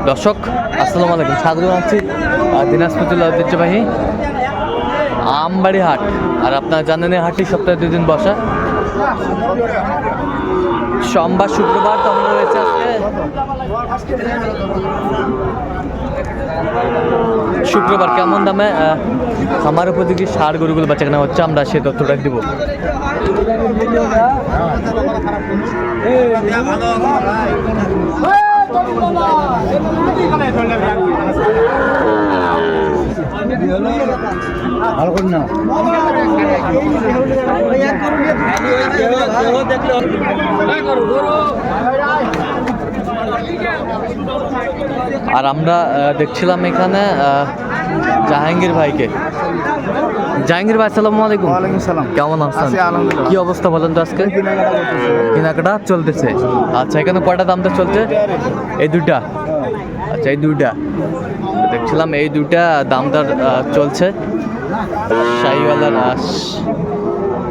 দর্শক আসসালামু আলাইকুম, স্বাগত জানাচ্ছি দিনাজপুর জেলার ঐতিহ্যবাহী আমবাড়ি হাট। আর আপনারা জানেন এই হাটটি সপ্তাহে 2 দিন বসা, সোমবার শুক্রবার। তো আমরা রয়েছে আজকে শুক্রবার। কেমন দামে খামার উপযোগী ষাঁড় গরুগুলো বাচ্চা কেনা হচ্ছে, আমরা সে তথ্যটা দিব। ভালো করি না আর আমরা দেখছিলাম এখানে জাহাঙ্গীর ভাইকে। জাহাঙ্গীর ভাই আসসালামু আলাইকুম। ওয়ালাইকুম সালাম। কেমন আছেন? আলহামদুলিল্লাহ। কি অবস্থা বলেন তো আজকে? কেনাকাটা চলতেছে। আচ্ছা, এখানে কয়টা দামটা চলছে? এই দুইটা। আচ্ছা, এই দুইটা দেখছিলাম, এই দুইটা দামদার চলছে। শাহিওয়ালার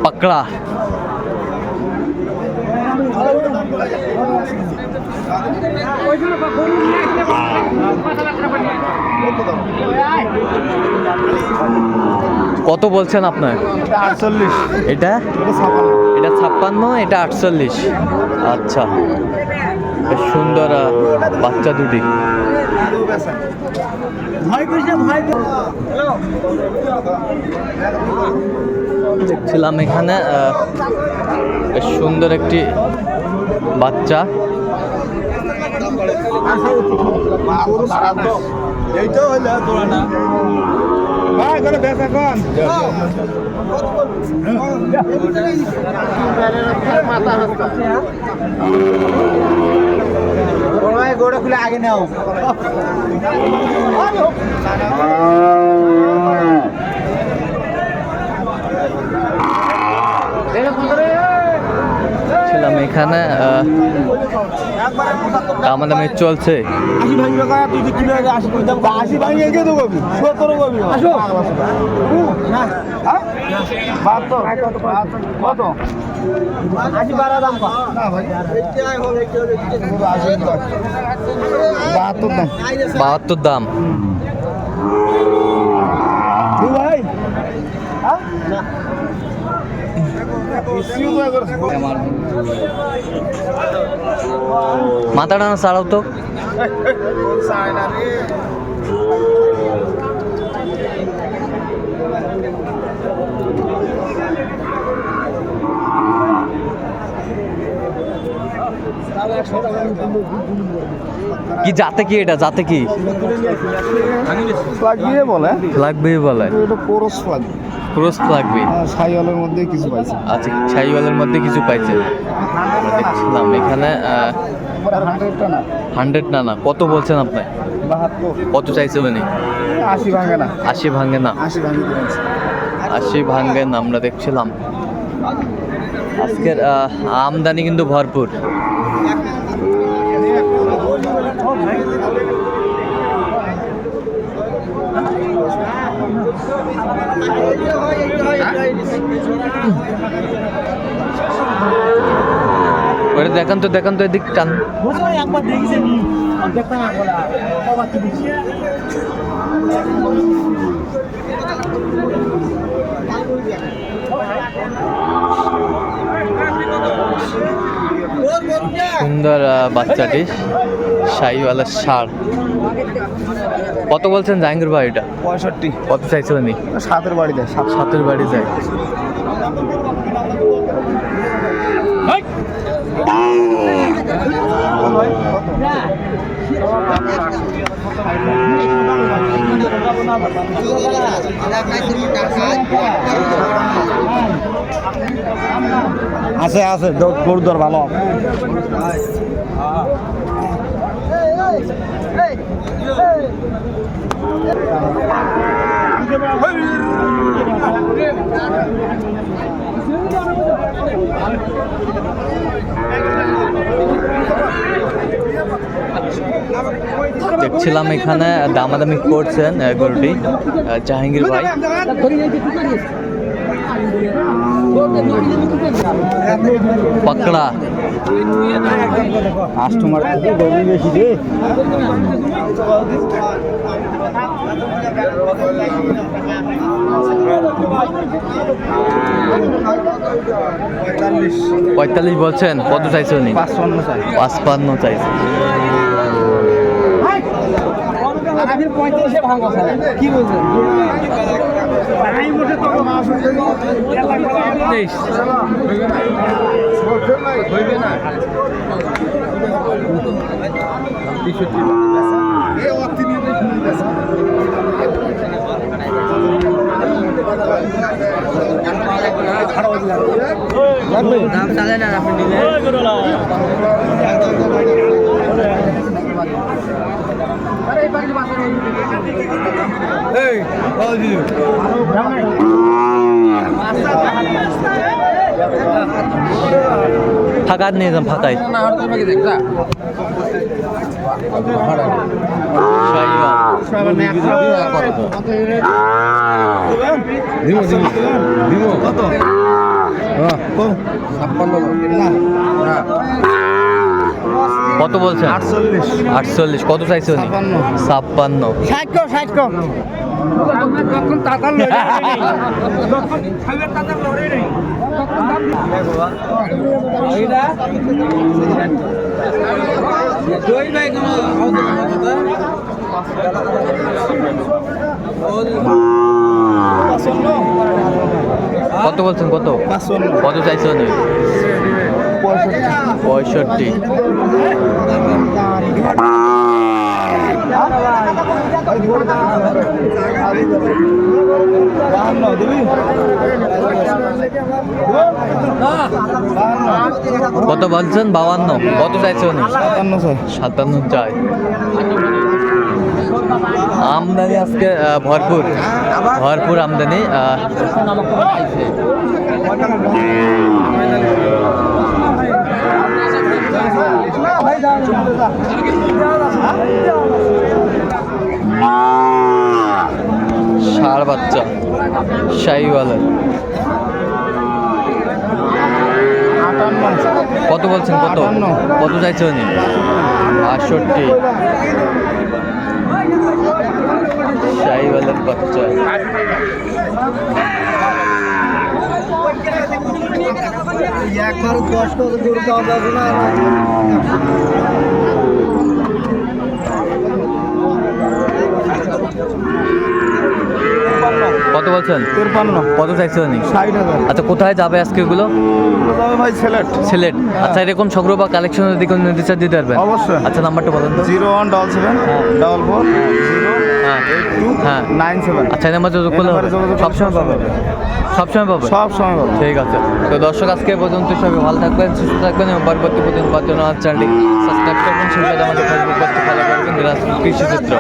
পাকড়া। কত বলছেন আপনার? 48। এটা 56, এটা 48। আচ্ছা, বেশ সুন্দর বাচ্চা দুটি। দেখছিলাম এখানে বেশ সুন্দর একটি বাচ্চা। গোড়া খুলে আগে নাও। ছিলাম এখানে দামাদামি চলছে। বাহাত্তর দাম। মাথাটা না ছাড়াও তো। কি জাতে কি এটা? জাতে কি বলে? লাগবে বলে। ক্রস লাগবে। শাহিওয়ালের মধ্যে কিছু পাইছে। আচ্ছা, শাহিওয়ালের মধ্যে কিছু পাইছে। দেখছিলাম এখানে 100 না। কত বলছেন আপনি? 72। কত চাইছে উনি? 80 ভাঙে না। 80 ভাঙে না। 80 ভাঙে না। আমরা দেখছিলাম আজকের আমদানি কিন্তু ভরপুর। দেখান তো এদিক টান। সুন্দর বাচ্চাটি, শাহিওয়ালার ষাঁড়। কত বলছেন জাহাঙ্গীর ভাই এটা? 65। কত চাইছিলেন? 7-এর বাড়ি দেয়। 7-এর বাড়ি যায়। আছে গরুর দর ভালো। দেখছিলাম এখানে দামাদামি করছেন গরুটি জাহাঙ্গীর ভাই। পাকড়া কাস্টমার থেকে গরু বেশি রে। পঁয়তাল্লিশ বলছেন, কত চাইছে উনি? 55 চাই। 55 চাইছে। কি বলছেন? দাম চালেন আর আপনি নিলেন। ফাঁকা নিয়ে যান, ফাঁকাই। কত বলছেন? 48। কত চাইছে উনি? 56। 60 কত বলছেন? কত কত চাইছে উনি? 65। কত বলছেন? 52। কত চাইছে উনি? 57 চাই। আমদানি আজকে ভরপুর ভরপুর আমদানি। ষাঁড় বাচ্চা শাহিওয়ালের। কত বলছেন? কত কত চাইছে উনি? 68। শাহিওয়ালের বাচ্চা। কত বলছেন? 53। কত চাইছে উনি? 60,000। আচ্ছা, কোথায় যাবে আজকে এগুলো? ভাই সিলেট। সিলেট। আচ্ছা, এরকম সংগ্রহ বা কালেকশনের দিকে নির্দেশ দিতে পারবেন? অবশ্যই। আচ্ছা, নাম্বারটা বলেন তো। 0177440997। আচ্ছা, এই নাম্বার যোগাযোগ করলে হবে? সবসময় পাবে? সবসময় পাবে? সব সময় পাবো। ঠিক আছে। তো দর্শক, আজকে এই পর্যন্ত। সবাই ভালো থাকবেন, সুস্থ থাকবেন এবং পরবর্তী প্রতিদিন পাওয়ার জন্য আমার চ্যানেলটি সাবস্ক্রাইব করবেন। সেই সাথে আমাদের ফেসবুক পেজটি ফলো করবেন, দিনাজপুর কৃষি চিত্র।